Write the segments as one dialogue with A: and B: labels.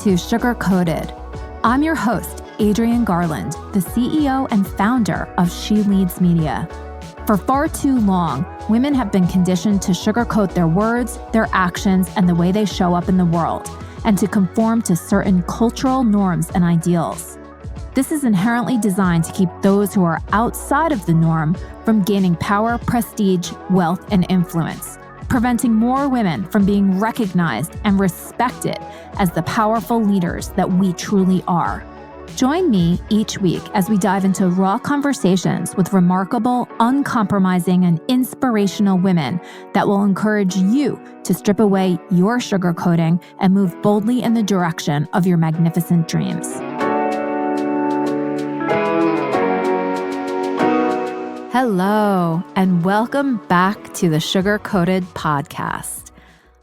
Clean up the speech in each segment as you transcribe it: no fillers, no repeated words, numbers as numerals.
A: to Sugar Coated. I'm your host, Adrienne Garland, the CEO and founder of She Leads Media. For far too long, women have been conditioned to sugarcoat their words, their actions, and the way they show up in the world, and to conform to certain cultural norms and ideals. This is inherently designed to keep those who are outside of the norm from gaining power, prestige, wealth, and influence, preventing more women from being recognized and respected as the powerful leaders that we truly are. Join me each week as we dive into raw conversations with remarkable, uncompromising, and inspirational women that will encourage you to strip away your sugarcoating and move boldly in the direction of your magnificent dreams. Hello, and welcome back to the Sugar Coated podcast.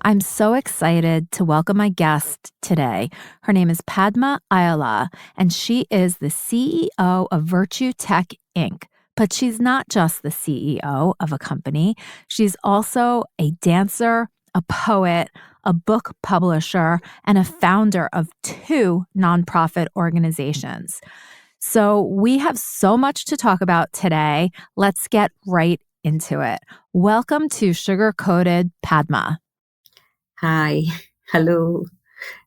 A: I'm so excited to welcome my guest today. Her name is Padma Alaya, and she is the CEO of VirtueTech, Inc. But she's not just the CEO of a company. She's also a dancer, a poet, a book publisher, and a founder of 2 nonprofit organizations. So we have so much to talk about today. Let's get right into it. Welcome to Sugar Coated, Padma.
B: Hi. Hello.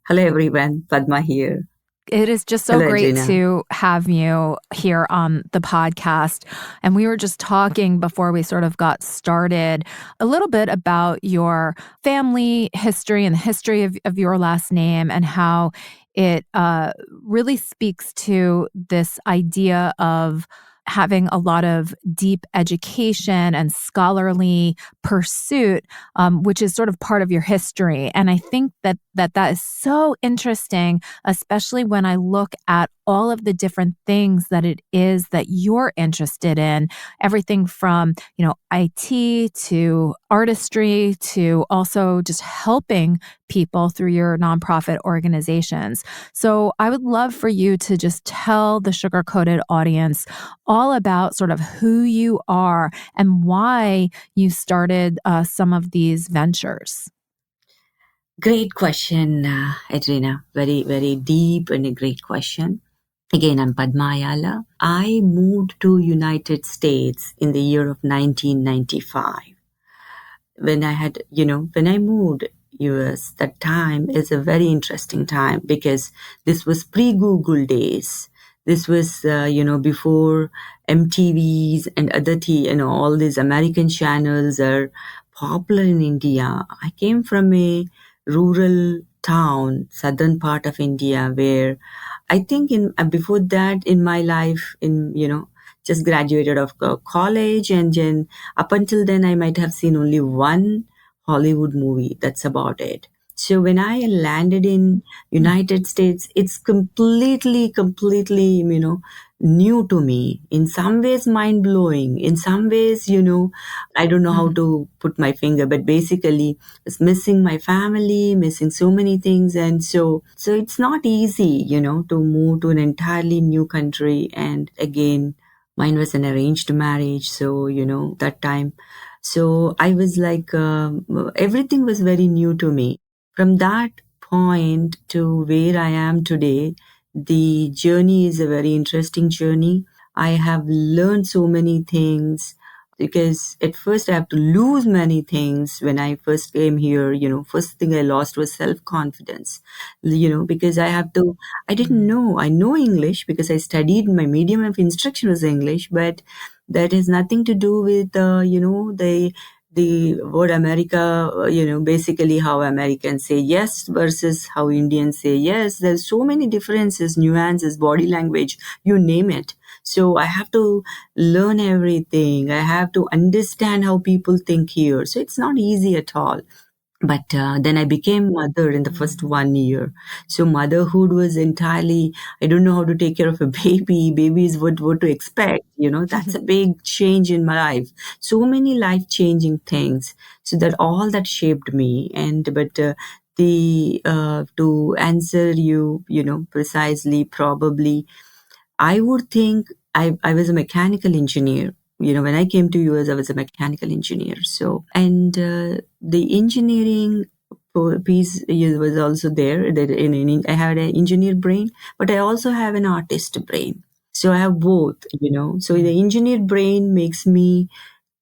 B: Hello, everyone. Padma here.
A: It is just so
B: Hello,
A: great
B: Gina.
A: to have you here on the podcast. And we were just talking before we sort of got started a little bit about your family history and the history of your last name and how it really speaks to this idea of having a lot of deep education and scholarly pursuit, which is sort of part of your history. And I think that is so interesting, especially when I look at all of the different things that it is that you're interested in, everything from, IT to artistry to also just helping people through your nonprofit organizations. So I would love for you to just tell the Sugar Coated audience all about sort of who you are and why you started some of these ventures.
B: Great question, Adrina. Very, very deep and a great question. Again, I'm Padma Alaya. I moved to United States in the year of 1995. When I moved US, that time is a very interesting time because this was pre-Google days. This was, before MTVs and other all these American channels are popular in India. I came from a rural town, southern part of India, where I think before that in my life, just graduated of college, and then up until then I might have seen only one Hollywood movie. That's about it. So when I landed in United States, it's completely, new to me. In some ways, mind blowing. In some ways, I don't know how to put my finger, but basically, it's missing my family, missing so many things, and so it's not easy, to move to an entirely new country. And again, mine was an arranged marriage, so that time. So I was like, everything was very new to me. From that point to where I am today, the journey is a very interesting journey. I have learned so many things because at first I have to lose many things. When I first came here, first thing I lost was self-confidence, because I didn't know. I know English because I studied, my medium of instruction was English, but that has nothing to do with, the word America, basically how Americans say yes versus how Indians say yes. There's so many differences, nuances, body language, you name it. So I have to learn everything. I have to understand how people think here. So it's not easy at all. But then I became mother in the first 1 year. So motherhood was entirely, I don't know how to take care of a baby. Baby is what to expect. That's a big change in my life. So many life-changing things. So that all that shaped me. To answer you, precisely, probably, I would think I was a mechanical engineer. When I came to US, I was a mechanical engineer. So, and the engineering piece was also there. That I had an engineer brain, but I also have an artist brain. So I have both. So the engineer brain makes me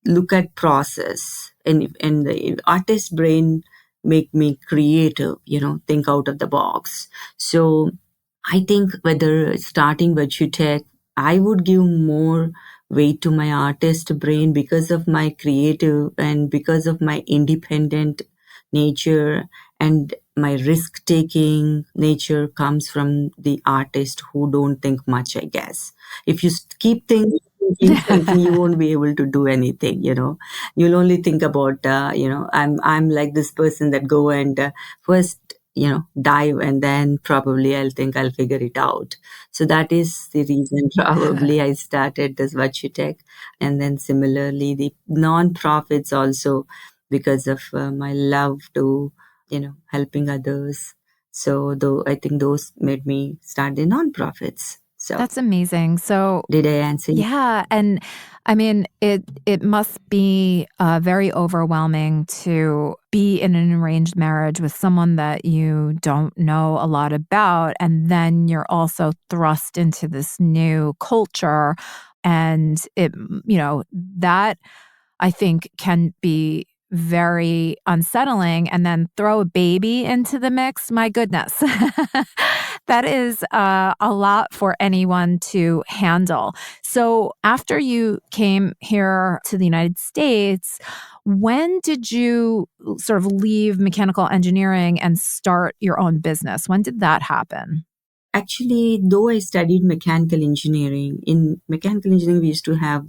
B: look at process, and the artist brain make me creative, think out of the box. So I think whether starting VirtueTech, I would give more weight to my artist brain because of my creative and because of my independent nature, and my risk taking nature comes from the artist who don't think much, I guess. If you keep thinking something, you won't be able to do anything. You'll only think about, I'm like this person that go and first dive, and then probably I'll think I'll figure it out. So that is the reason probably I started this VirtueTech. And then similarly, the non-profits also, because of my love to, helping others. So though I think those made me start the non-profits. So
A: That's amazing. So,
B: did I answer you?
A: yeah, and I mean, it must be very overwhelming to be in an arranged marriage with someone that you don't know a lot about, and then you're also thrust into this new culture, and that I think can be very unsettling, and then throw a baby into the mix. My goodness. That is a lot for anyone to handle. So, after you came here to the United States, when did you sort of leave mechanical engineering and start your own business? When did that happen?
B: Actually, though I studied mechanical engineering, in mechanical engineering, we used to have,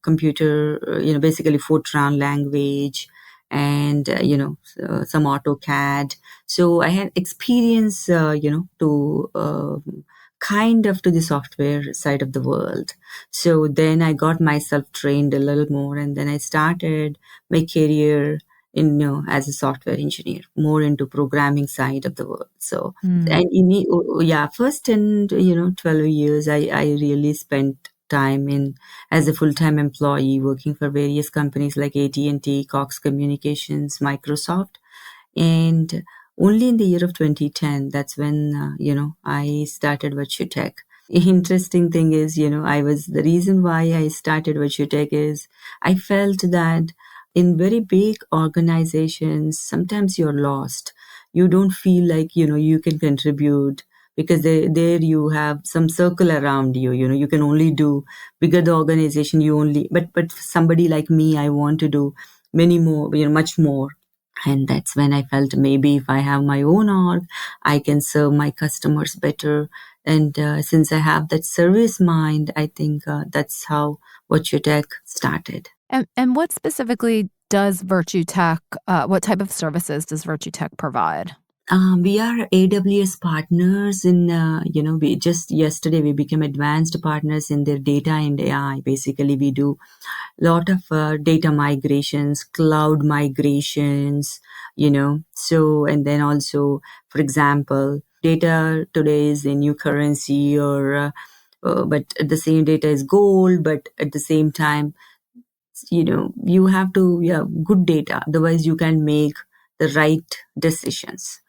B: computer, basically Fortran language, and, some AutoCAD. So I had experience, to kind of to the software side of the world. So then I got myself trained a little more, and then I started my career as a software engineer, more into programming side of the world. So
A: Mm.
B: and yeah, first 10 12 years I really spent time in as a full-time employee working for various companies like AT&T, Cox Communications, Microsoft. And only in the year of 2010, that's when I started VirtueTech. Interesting thing is, I was the reason why I started VirtueTech is I felt that in very big organizations, sometimes you're lost. You don't feel like you can contribute, because there you have some circle around you. You can only do bigger the organization. You only but somebody like me, I want to do many more, much more. And that's when I felt maybe if I have my own org, I can serve my customers better. And since I have that service mind, I think that's how VirtueTech started.
A: And what specifically does VirtueTech, what type of services does VirtueTech provide?
B: We are AWS partners in, we just yesterday we became advanced partners in their data and AI. Basically, we do lot of data migrations, cloud migrations, so, and then also, for example, data today is a new currency, or but at the same data is gold, but at the same time, you have to have good data, otherwise you can make the right decisions.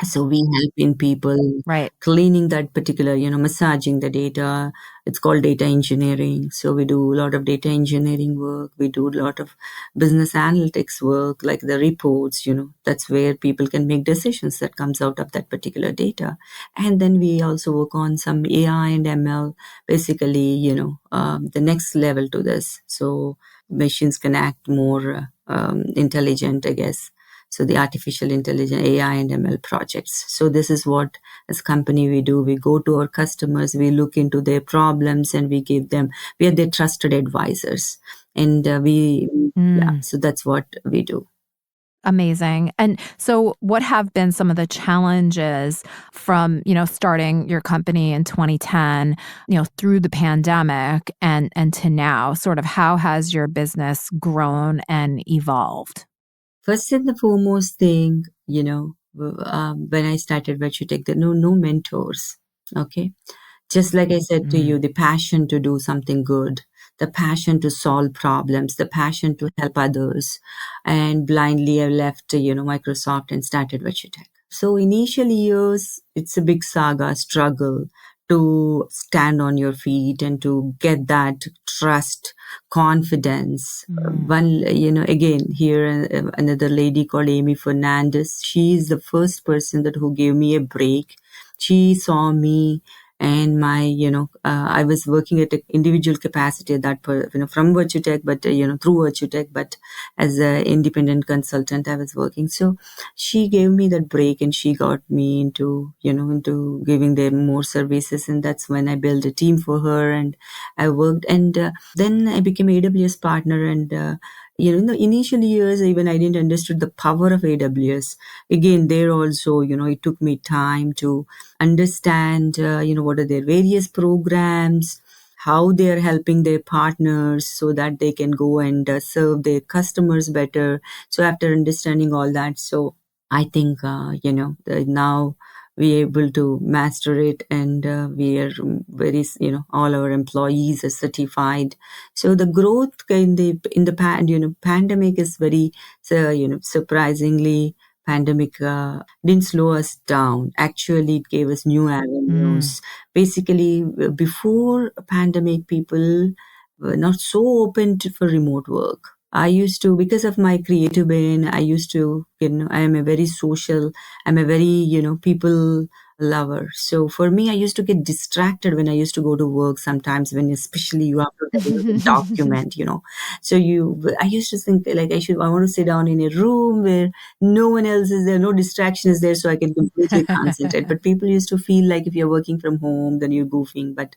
B: So we help in people
A: Right.
B: cleaning that particular, massaging the data. It's called data engineering. So we do a lot of data engineering work. We do a lot of business analytics work, like the reports, that's where people can make decisions that comes out of that particular data. And then we also work on some AI and ML, basically, the next level to this. So machines can act more intelligent, I guess. So the artificial intelligence, AI and ML projects. So this is what as company we do. We go to our customers, we look into their problems, and we are their trusted advisors. And
A: Mm.
B: so that's what we do.
A: Amazing. And so what have been some of the challenges from, starting your company in 2010, through the pandemic and to now? Sort of how has your business grown and evolved?
B: First and the foremost thing, when I started VirtueTech, there were no mentors. Okay. Just like I said to
A: Mm.
B: you, the passion to do something good. the passion to solve problems, the passion to help others. And blindly I left, Microsoft and started VirtueTech. So initial years, it's a big saga, struggle to stand on your feet and to get that trust, confidence. One, again, here another lady called Amy Fernandez. She is the first person that who gave me a break. She saw me and my, I was working at an individual capacity at that, from VirtueTech, but, through VirtueTech, but as an independent consultant, I was working. So she gave me that break and she got me into giving them more services. And that's when I built a team for her and I worked. And then I became AWS partner. And, in the initial years, even I didn't understood the power of AWS. Again, there also, it took me time to understand, what are their various programs, how they are helping their partners so that they can go and serve their customers better. So after understanding all that, so I think, now we are able to master it and we are very, all our employees are certified. So the growth pandemic is very, surprisingly, pandemic didn't slow us down. Actually, it gave us new avenues. Basically, before pandemic, people were not so open for remote work. I used to, because of my creative brain, I used to, I am a very social, I'm a very, people lover. So for me, I used to get distracted when I used to go to work sometimes when especially you have to deliver the document, So I used to think like I want to sit down in a room where no one else is there, no distraction is there so I can completely concentrate. But people used to feel like if you're working from home, then you're goofing. But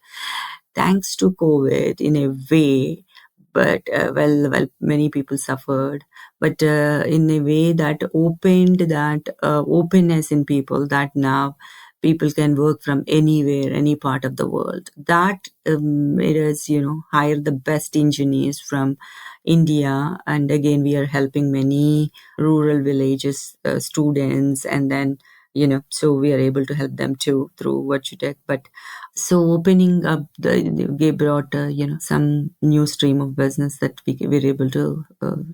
B: thanks to COVID, in a way, but many people suffered, but in a way that opened that openness in people that now people can work from anywhere, any part of the world. That made us, hire the best engineers from India. And again, we are helping many rural villages, students, and then, so we are able to help them too through VirtueTech. But so opening up they brought, some new stream of business that we were able to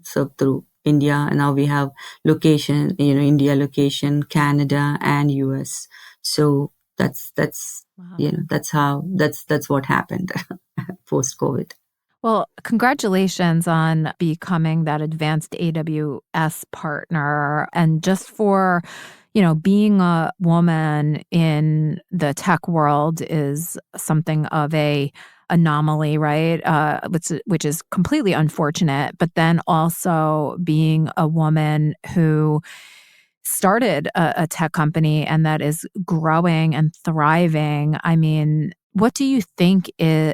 B: serve through India. And now we have location, India location, Canada and US. So that's
A: Wow.
B: that's what happened post COVID.
A: Well, congratulations on becoming that advanced AWS partner. And just for, being a woman in the tech world is something of a anomaly, right? Which is completely unfortunate. But then also being a woman who started a tech company and that is growing and thriving. I mean, what do you think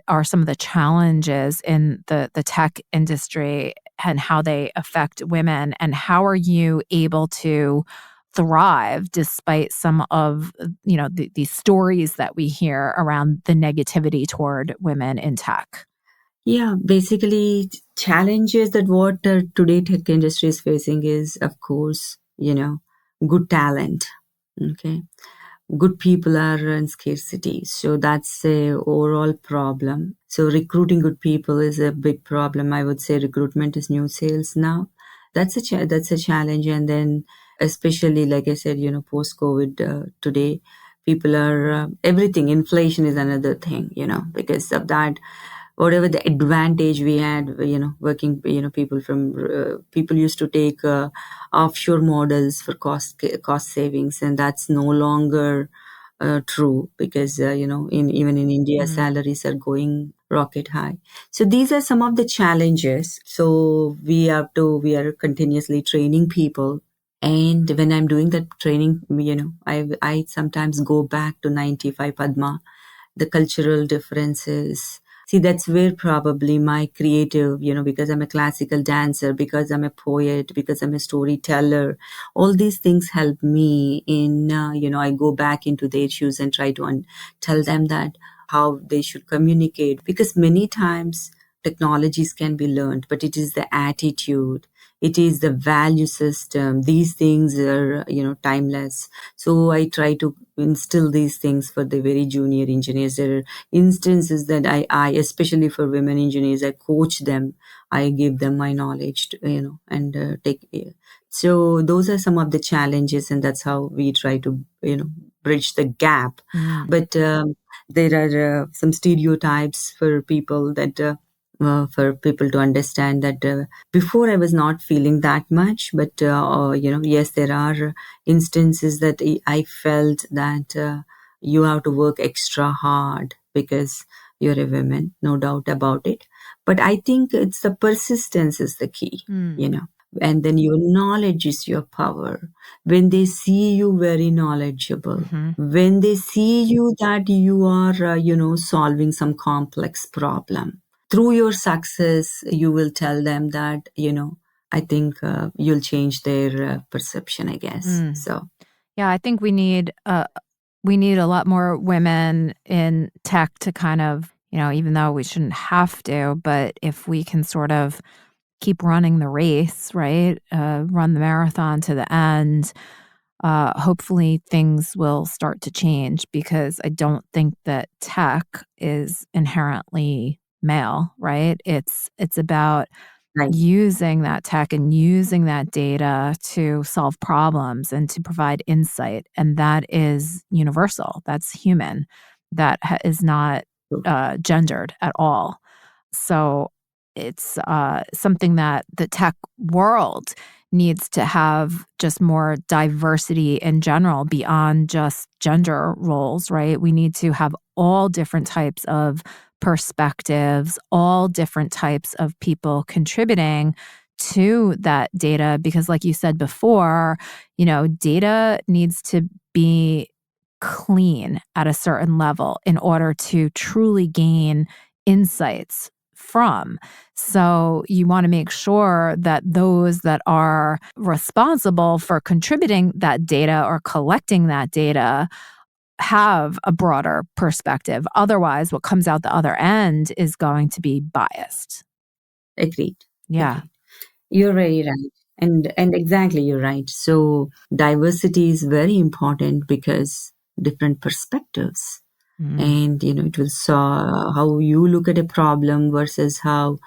A: are some of the challenges in the tech industry and how they affect women? And how are you able to thrive despite some of, these stories that we hear around the negativity toward women in tech?
B: Yeah, basically challenges that what today tech industry is facing is, of course, good talent. Okay. Good people are in scarcity. So that's a overall problem. So recruiting good people is a big problem. I would say recruitment is new sales now. That's a challenge. And then especially, like I said, post COVID today, people are, everything, inflation is another thing, because of that, whatever the advantage we had, working, people from, people used to take offshore models for cost savings, and that's no longer true because, even in India, salaries are going rocket high. So these are some of the challenges. So we are continuously training people. And when I'm doing that training, I sometimes go back to 95 Padma, the cultural differences. See, that's where probably my creative, because I'm a classical dancer, because I'm a poet, because I'm a storyteller, all these things help me in, I go back into their shoes and try to tell them that how they should communicate. Because many times technologies can be learned, but it is the attitude, It is the value system. These things are, timeless. So I try to instill these things for the very junior engineers. There are instances that I especially for women engineers, I coach them. I give them my knowledge, and take. So those are some of the challenges, and that's how we try to, bridge the gap.
A: Mm.
B: But there are some stereotypes for people to understand that before I was not feeling that much, but yes, there are instances that I felt that you have to work extra hard because you're a woman, no doubt about it. But I think it's the persistence is the key,
A: Mm.
B: and then your knowledge is your power. When they see you very knowledgeable,
A: Hmm.
B: when they see you that you are, solving some complex problem, through your success, you will tell them that, I think you'll change their perception, I guess.
A: Mm.
B: So,
A: Yeah, I think we need a lot more women in tech to kind of, even though we shouldn't have to, but if we can sort of keep running the race, right? Run the marathon to the end. Hopefully, things will start to change because I don't think that tech is inherently male, right? It's about
B: right,
A: using that tech and using that data to solve problems and to provide insight, and that is universal. That's human. That is not gendered at all. So it's something that the tech world needs to have just more diversity in general beyond just gender roles, right? We need to have all different types of perspectives, all different types of people contributing to that data because like you said before, data needs to be clean at a certain level in order to truly gain insights from. So you want to make sure that those that are responsible for contributing that data or collecting that data have a broader perspective. Otherwise, what comes out the other end is going to be biased.
B: agreed.
A: Yeah.
B: Agreed. You're very right. And exactly, you're right. So diversity is very important because different perspectives.
A: Mm.
B: And it will saw how you look at a problem versus how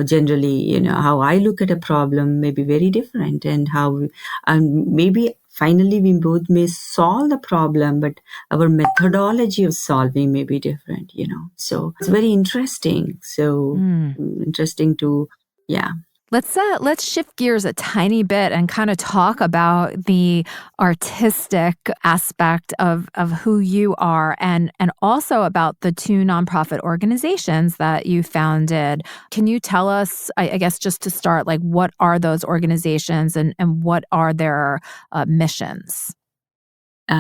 B: generally how I look at a problem may be very different, and how maybe finally we both may solve the problem, but our methodology of solving may be different, so it's very interesting. So
A: Mm.
B: interesting to, yeah.
A: Let's shift gears a tiny bit and kind of talk about the artistic aspect of who you are and also about the two nonprofit organizations that you founded. Can you tell us, I guess just to start, like what are those organizations and what are their missions?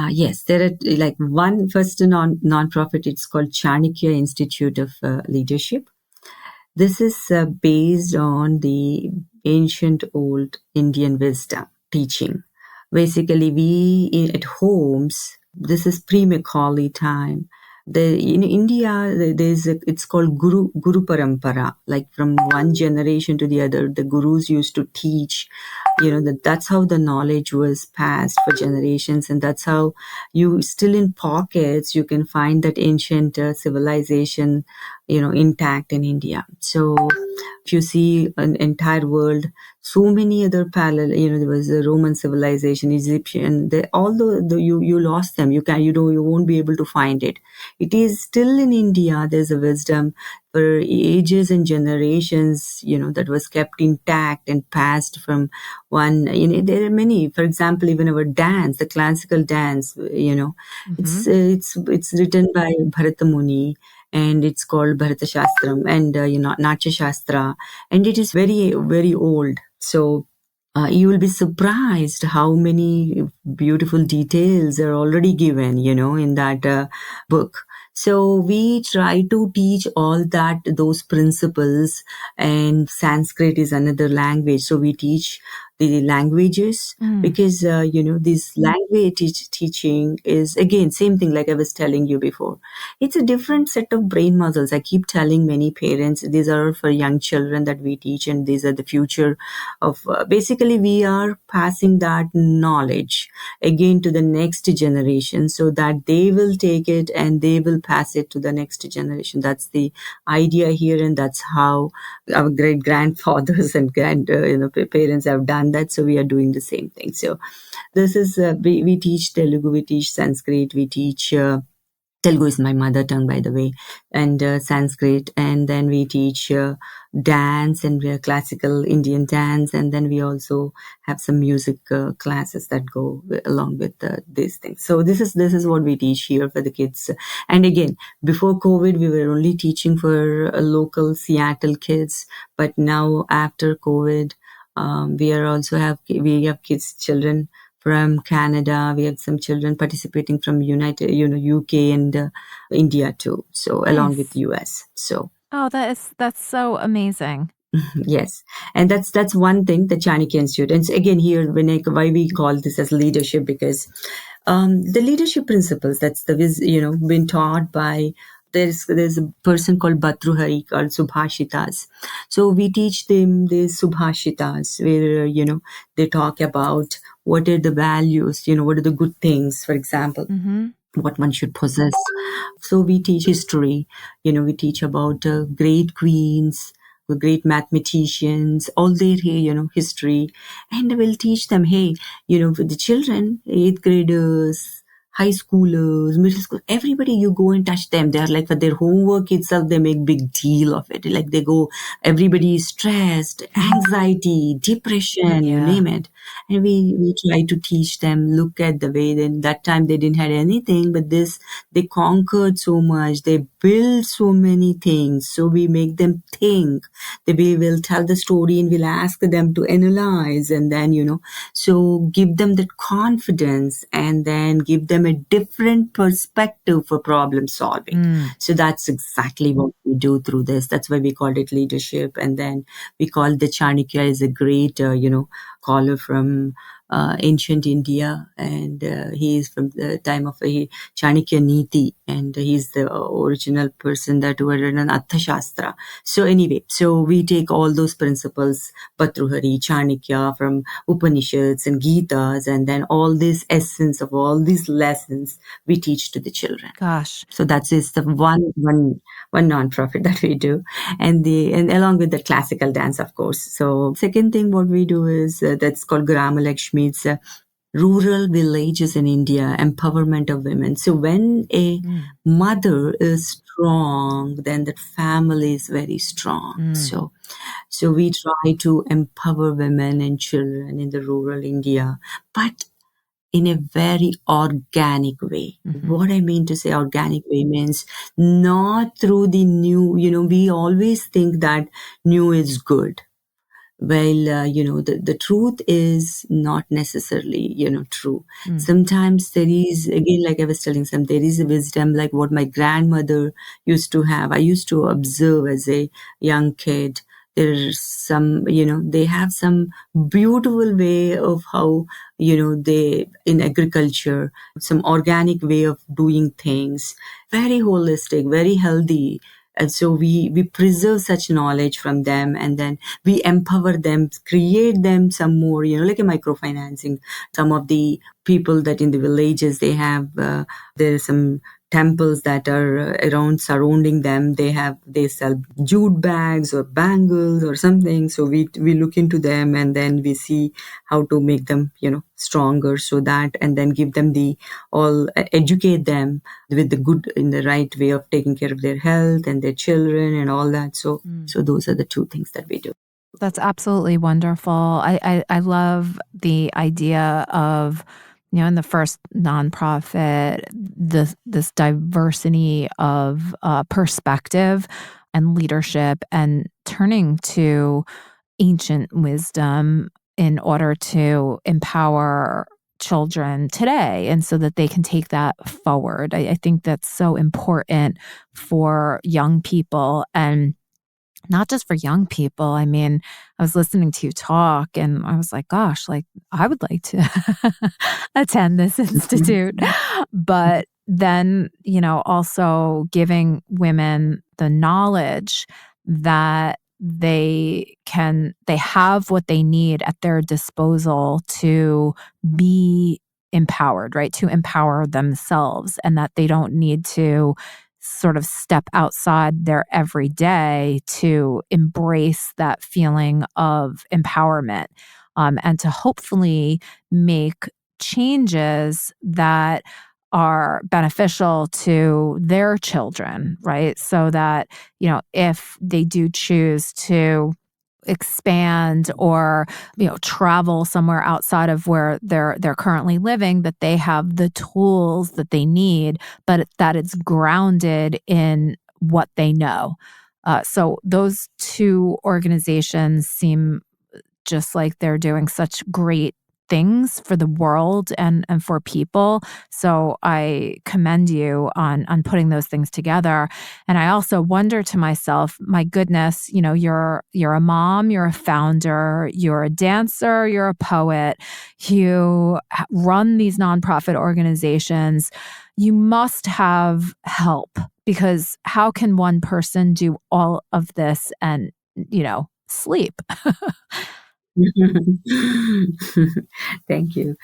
B: Yes, there are like one first non-profit. It's called Chanakya Institute of Leadership. This is based on the ancient old Indian wisdom teaching. Basically, at homes, this is pre-Macaulay time. In India, it's called Guru Parampara. Like from one generation to the other, the gurus used to teach. That's how the knowledge was passed for generations, and that's how you still in pockets you can find that ancient civilization intact in India. So if you see an entire world, so many other parallel, there was a Roman civilization, Egyptian, although you lost them, you won't be able to find it. It is still in India. There's a wisdom for ages and generations, that was kept intact and passed from one. There are many. For example, even our dance, the classical dance,
A: Mm-hmm.
B: it's written by Bharata Muni, and it's called Bharata Shastram and Natya Shastra, and it is very very old. So you will be surprised how many beautiful details are already given, in that book. So we try to teach all those principles, and Sanskrit is another language. So we teach the languages,
A: Mm.
B: because this language teaching is, again, same thing like I was telling you before. It's a different set of brain muscles. I keep telling many parents, these are for young children that we teach, and these are the future of, basically we are passing that knowledge again to the next generation, so that they will take it and they will pass it to the next generation. That's the idea here, and that's how our great grandfathers and parents have done that. So we are doing the same thing. So this is, we teach Telugu, we teach Sanskrit, we teach Telugu is my mother tongue, by the way, and Sanskrit, and then we teach dance, and we are classical Indian dance, and then we also have some music classes that go along with these things. So this is what we teach here for the kids. And again, before COVID, we were only teaching for local Seattle kids, but now after COVID, we have children from Canada. We have some children participating from UK and India too. So along with
A: Nice.
B: US. So
A: Oh, that's so amazing.
B: yes, and that's one thing, the Chanakya Institute. And again, here why we call this as leadership, because the leadership principles, that's been taught by. There's a person called Bhartrihari called Subhashitas. So we teach them these Subhashitas, where they talk about what are the values, what are the good things, for example,
A: Mm-hmm.
B: what one should possess. So we teach history, we teach about great queens, great mathematicians, all their, history. And we'll teach them, hey, for the children, 8th graders, high schoolers, middle school, everybody, you go and touch them. They're like, for their homework itself, they make big deal of it. Like they go, everybody is stressed, anxiety, depression, you
A: Yeah.
B: name it. And we try to teach them, look at the way, then that time they didn't have anything, but they conquered so much, they built so many things. So we make them think. We will tell the story and we'll ask them to analyze, and then, so give them that confidence, and then give them a different perspective for problem solving.
A: Mm.
B: So that's exactly what we do through this. That's why we called it leadership. And then we call the Chanakya is a great, scholar from ancient India, and he is from the time of Chanakya Niti, and he's the original person that were in an Arthashastra. So anyway, so we take all those principles, Bhartrihari, Chanakya, from Upanishads and Gitas, and then all this essence of all these lessons we teach to the children.
A: Gosh.
B: So that is the one nonprofit that we do, and along with the classical dance, of course. So second thing what we do is that's called Grama Lakshmi. It's rural villages in India, empowerment of women. So when a mother is strong, then that family is very strong.
A: Mm.
B: So we try to empower women and children in the rural India, but in a very organic way.
A: Mm-hmm.
B: What I mean to say organic way means not through the new, we always think that new is good. Well, the truth is not necessarily, true.
A: Mm.
B: Sometimes there is, again, like I was telling some, there is a wisdom like what my grandmother used to have. I used to observe as a young kid. There's some, they have some beautiful way of how, they, in agriculture, some organic way of doing things, very holistic, very healthy. And so we preserve such knowledge from them, and then we empower them, create them some more, like a microfinancing. Some of the people that in the villages, they have, there are some temples that are around surrounding them. They sell jute bags or bangles or something. So we look into them, and then we see how to make them, stronger, so that, and then give them educate them with the good, in the right way of taking care of their health and their children and all that. So those are the two things that we do.
A: That's absolutely wonderful. I love the idea of, in the first nonprofit, this diversity of perspective and leadership, and turning to ancient wisdom in order to empower children today, and so that they can take that forward. I think that's so important for young people. And not just for young people. I mean, I was listening to you talk and I was like, gosh, like I would like to attend this institute. But then, also giving women the knowledge that they have what they need at their disposal to be empowered, right? To empower themselves, and that they don't need to sort of step outside their everyday to embrace that feeling of empowerment, and to hopefully make changes that are beneficial to their children, right? So that, if they do choose to expand or travel somewhere outside of where they're currently living, that they have the tools that they need, but that it's grounded in what they know. So those two organizations seem just like they're doing such great things for the world and for people. So I commend you on putting those things together. And I also wonder to myself, my goodness, you're a mom, you're a founder, you're a dancer, you're a poet, you run these nonprofit organizations. You must have help, because how can one person do all of this and, sleep?
B: Thank you.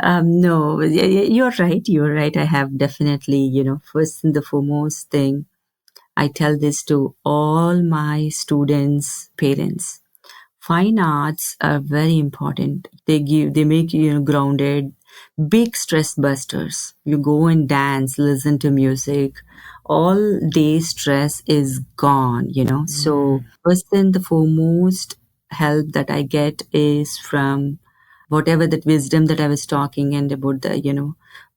B: No, you're right. You're right. I have definitely, first and the foremost thing, I tell this to all my students' parents. Fine arts are very important. They make you, grounded, big stress busters. You go and dance, listen to music. All day stress. So first and the foremost help that I get is from whatever that wisdom that I was talking and about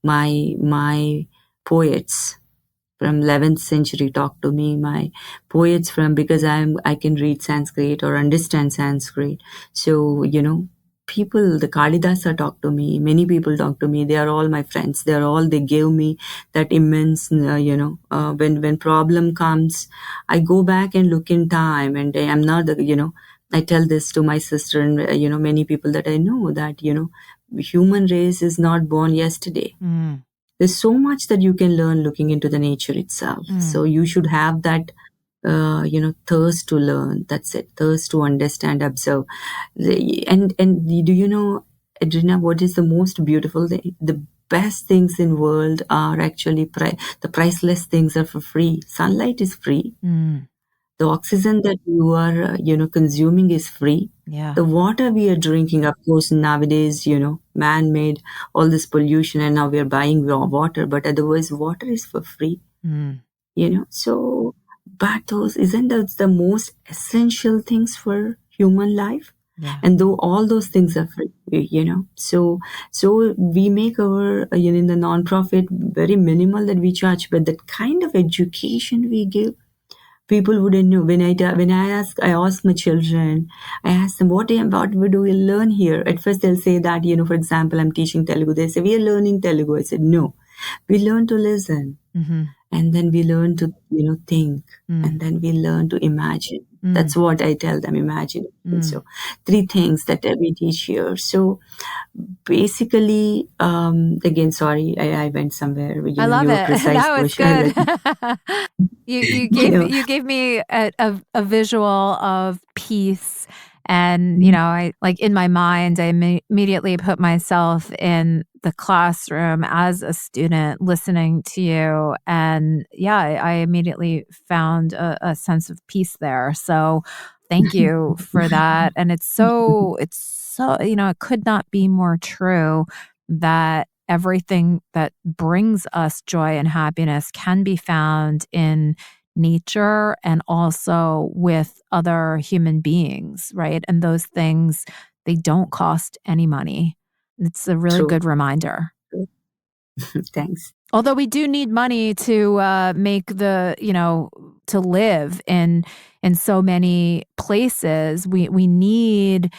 B: my poets from 11th century talk to me, my poets from, because I can read Sanskrit or understand Sanskrit. So, people, the Kalidasa talk to me, many people talk to me. They are all my friends. They give me that immense, when problem comes, I go back and look in time, and I'm not I tell this to my sister and, many people that I know, that, human race is not born yesterday. There's so much that you can learn looking into the nature itself. So you should have that, thirst to learn. That's it. Thirst to understand, observe. And do you know, Adrina, what is the most beautiful thing? The best things in world are actually the priceless things are for free. Sunlight is free. The oxygen that you are, consuming is free.
A: Yeah.
B: The water we are drinking, of course, nowadays, man-made, all this pollution, and now we are buying water, but otherwise water is for free, So, but isn't that the most essential things for human life?
A: Yeah.
B: And though all those things are free, so we make our, in the non-profit, very minimal that we charge, but that kind of education we give, people wouldn't know. When I ask my children, I ask them, what do we learn here? At first they'll say that, for example, I'm teaching Telugu. They say, we are learning Telugu. I said, no, we learn to listen. And then we learn to, think. And then we learn to imagine. That's what I tell them, imagine. So 3 things that we teach here. So basically, again, sorry, I went somewhere.
A: I love
B: your
A: it.
B: precise
A: That was
B: question.
A: good. You gave me a visual of peace, and I, like, in my mind, I immediately put myself in the classroom as a student listening to you, and I immediately found a sense of peace there. So thank you for that. And it's so it could not be more true that everything that brings us joy and happiness can be found in nature and also with other human beings, right? And those things, they don't cost any money. It's a really
B: True.
A: good reminder.
B: Thanks.
A: Although we do need money to make to live in so many places, we need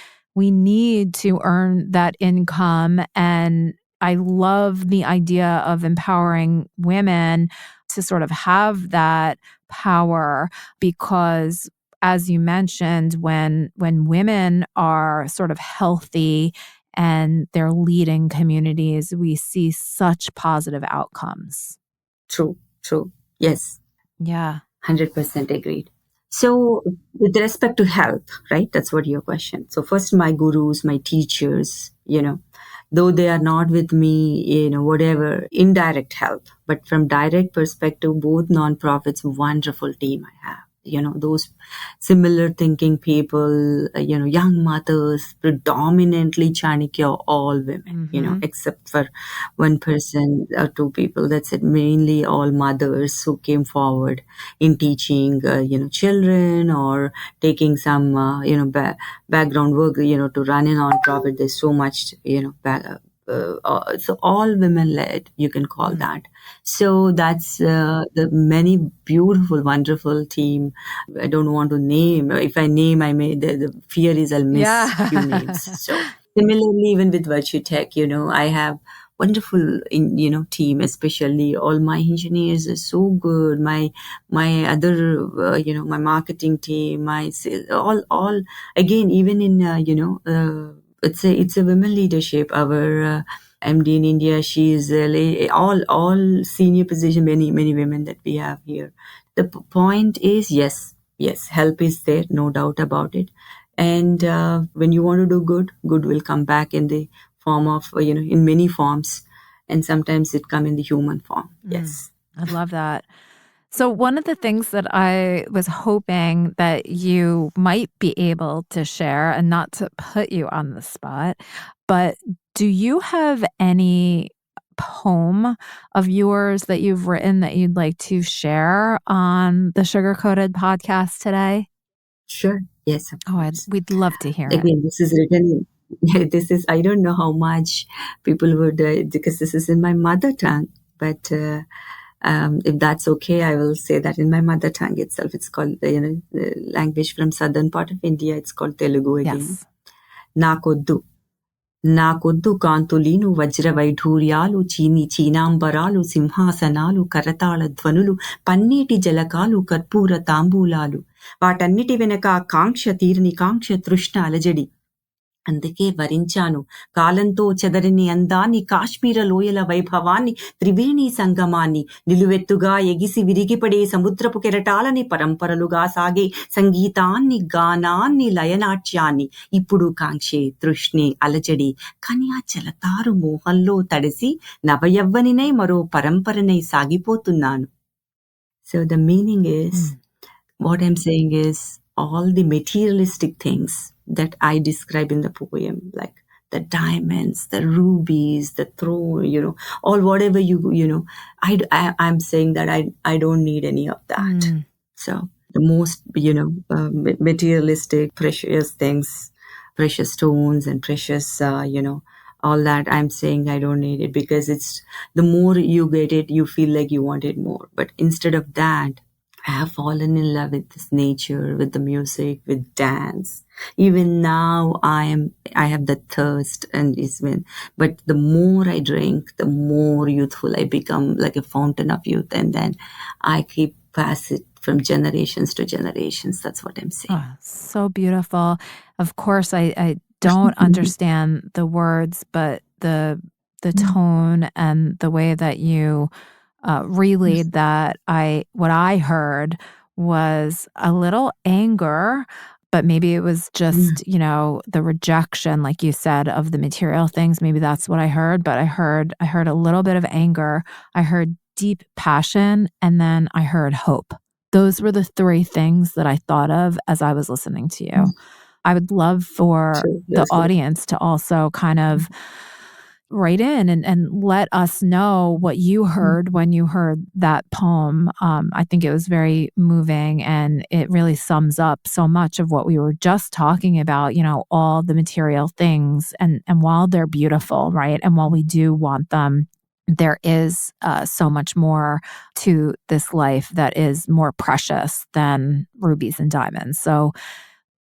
A: to earn that income. And I love the idea of empowering women to sort of have that power, because as you mentioned, when women are sort of healthy and they're leading communities, we see such positive outcomes.
B: True, true. Yes,
A: Yeah.
B: 100% agreed. So, with respect to health, right? That's what your question. So, first, my gurus, my teachers, though they are not with me, whatever, indirect help. But from direct perspective, both nonprofits, wonderful team I have. Those similar thinking people, young mothers, predominantly Chanakya, all women, except for one person or two people. That's it, mainly all mothers who came forward in teaching, children or taking some, background work, to run a nonprofit. There's so much, so all women led, you can call that. So that's the many beautiful, wonderful team. I don't want to name. If I name, the fear is I'll miss few names. So similarly, even with VirtueTech, I have wonderful team, especially all my engineers are so good. My other my marketing team, my sales, all again, even in it's a women leadership. Our MD in India, she is all senior position, many women that we have here. The point is, yes, help is there, no doubt about it. And when you want to do good will come back in the form of, in many forms. And sometimes it come in the human form. Yes.
A: I love that. So one of the things that I was hoping that you might be able to share, and not to put you on the spot, but do you have any poem of yours that you've written that you'd like to share on the Sugar Coated podcast today?
B: Sure. Yes, of course.
A: We'd love to hear it.
B: Again, this is written this is, I don't know how much people would, because this is in my mother tongue, but if that's okay, I will say that in my mother tongue itself. It's called, the language from southern part of India. It's called Telugu again.
A: Yes.
B: నాకొద్దు కాంతులీను వజ్ర వైఢూర్యాలు చీనాంబరాలు సింహాసనాలు కరతాళ ధ్వనులు పన్నీటి జలకాలు కర్పూర తాంబూలాలు వాటన్నిటి వెనక కాంక్ష తీరని కాంక్ష తృష్ణ అలజడి అందుకే వరించాను కాలంతో చెదరని అందాన్ని కాశ్మీర లోయల వైభవాన్ని త్రివేణి సంగమాన్ని నిలువెత్తుగా ఎగిసి విరిగిపడే సముద్రపు కెరటాలని పరంపరలుగా సాగే సంగీతాన్ని గానాన్ని లయనాట్యాన్ని ఇప్పుడు కాంక్షే తృష్ణే అలజడి కానీ ఆ జలతారు మోహంలో తడిసి నవయవ్వనినై మరో పరంపరనై సాగిపోతున్నాను. So the meaning is, what I'm saying is, all the materialistic things that I describe in the poem, like the diamonds, the rubies, the throne, all whatever I'm saying that I don't need any of that. So the most, materialistic, precious things, precious stones and precious, all that, I'm saying I don't need it, because it's the more you get it, you feel like you want it more. But instead of that, I have fallen in love with this nature, with the music, with dance. Even now I have the thirst, but the more I drink, the more youthful I become, like a fountain of youth. And then I keep pass it from generations to generations. That's what I'm saying.
A: Oh, so beautiful. Of course, I don't understand the words, but the tone and the way that you relayed that, what I heard was a little anger, but maybe it was just, the rejection, like you said, of the material things. Maybe that's what I heard, but I heard a little bit of anger. I heard deep passion, and then I heard hope. Those were the three things that I thought of as I was listening to you. I would love for the audience to also kind of write in and let us know what you heard when you heard that poem. I think it was very moving, and it really sums up so much of what we were just talking about, all the material things. And while they're beautiful, right, and while we do want them, there is so much more to this life that is more precious than rubies and diamonds. So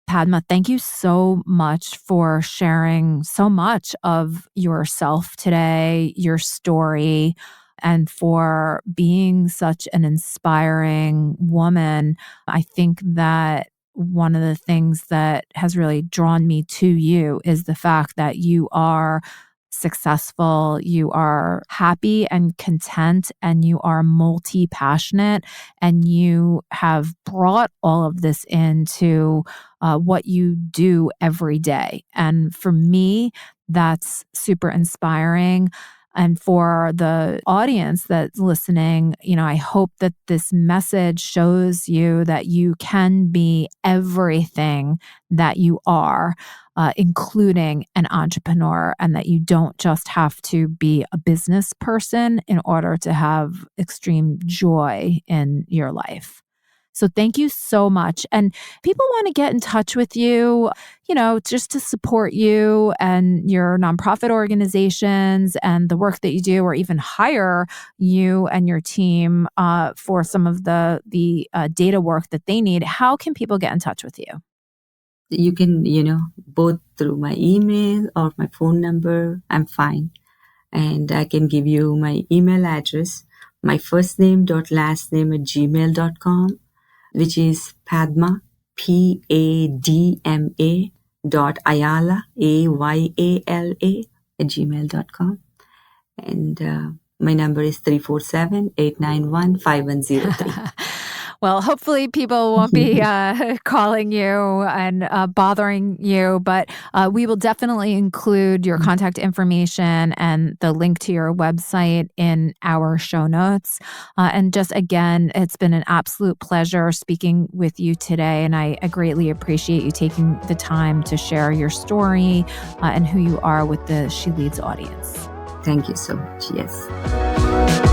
A: Padma, thank you so much for sharing so much of yourself today, your story, and for being such an inspiring woman. I think that one of the things that has really drawn me to you is the fact that you are successful, you are happy and content, and you are multi-passionate, and you have brought all of this into what you do every day. And for me, that's super inspiring. And for the audience that's listening, I hope that this message shows you that you can be everything that you are, including an entrepreneur, and that you don't just have to be a business person in order to have extreme joy in your life. So thank you so much. And people want to get in touch with you, just to support you and your nonprofit organizations and the work that you do, or even hire you and your team for some of the data work that they need. How can people get in touch with you?
B: You can, both through my email or my phone number. I'm fine. And I can give you my email address, my first name dot last name at gmail.com, which is Padma, Padma dot Ayala, Ayala at gmail.com. And my number is 347-891-5103.
A: Well, hopefully people won't be calling you and bothering you, but we will definitely include your contact information and the link to your website in our show notes. And just again, it's been an absolute pleasure speaking with you today, and I greatly appreciate you taking the time to share your story and who you are with the She Leads audience.
B: Thank you so much. Yes.